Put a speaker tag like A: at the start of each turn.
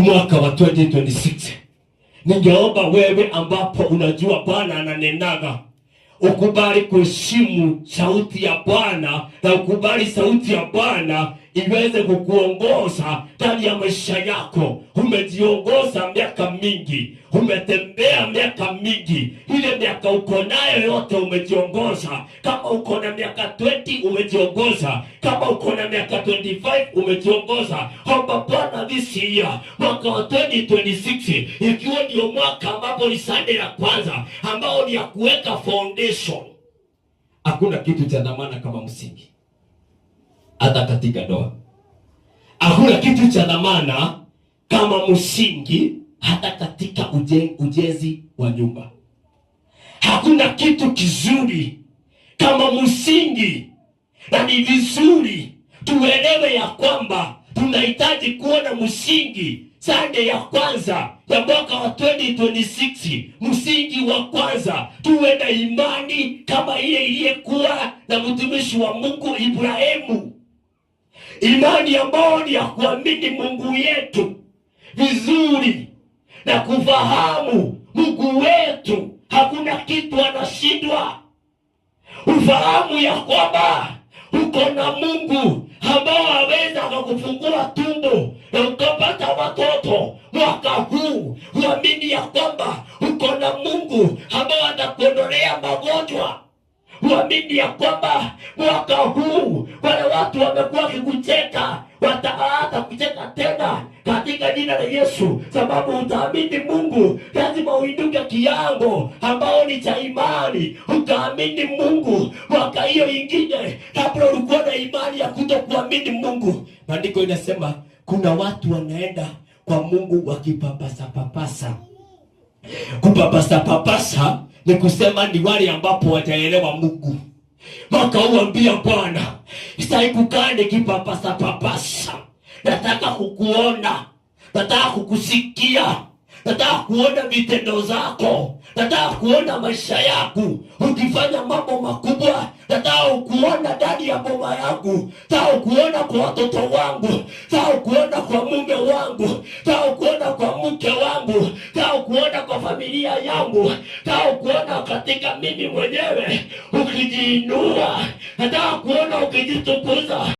A: mwaka wa 2026. Ningeomba wewe ambapo unajua Bwana ananenaga, ukubali kuheshimu sauti ya Bwana na ukubali sauti ya Bwana iweze kukuongoza ndani ya maisha yako. Umejiongoza miaka mingi, umetembea miaka mingi, ile miaka uko nayo yote umejiongoza. Kama uko na miaka 20 umejiongoza, kama uko na miaka 25 umejiongoza. Omba Bwana this year, mwaka wa 2026, ikiwa ndio mwaka ambapo ni Sunday ya kwanza ambao ni ya kuweka foundation. Hakuna kitu cha dhamana kama msingi. Hata katika ndoa hakuna kitu cha dhamana kama msingi, hata katika ujenzi wa nyumba. Hakuna kitu kizuri kama msingi, na ni vizuri tuelewe ya kwamba tunahitaji kuona msingi. Sunday ya kwanza ya mwaka wa 2026, msingi wa kwanza tuwe na imani kama ile iliyekuwa na mtumishi wa Mungu Ibrahimu. Imani ambayo ni ya kuamini Mungu yetu vizuri na kufahamu Mungu wetu hakuna kitu anashindwa. Ufahamu ya kwamba uko na Mungu ambao aweza kukufungua tumbo na ukapata watoto mwaka huu. Uamini ya kwamba uko na Mungu ambao atakuondolea magonjwa. Uamini ya kwamba mwaka huu wale watu wamekuwa wakikucheka wataanza kucheka tena katika jina la Yesu, sababu utaamini Mungu. Lazima uinuke kiango ambao ni cha imani, ukaamini Mungu. Mwaka hiyo ingine kabla ulikuwa na imani ya kutokuamini Mungu. Maandiko inasema kuna watu wanaenda kwa Mungu wakipapasa papasa. Kupapasa papasa ni kusema ni wale ambapo wataelewa Mungu. Mwaka huu ambia Bwana, sitaki kukaa nikipapasa papasa. Nataka kukuona, nataka kukusikia, nataka kuona vitendo zako, nataka kuona maisha yako ukifanya mambo makubwa. Nataka kuona ndani ya boma yangu, nataka kuona kwa watoto wangu, nataka kuona kwa mume wangu, nataka kuona kwa mke wangu, nataka kuona kwa familia yangu, nataka kuona katika mimi mwenyewe ukijiinua, nataka kuona ukijitukuza.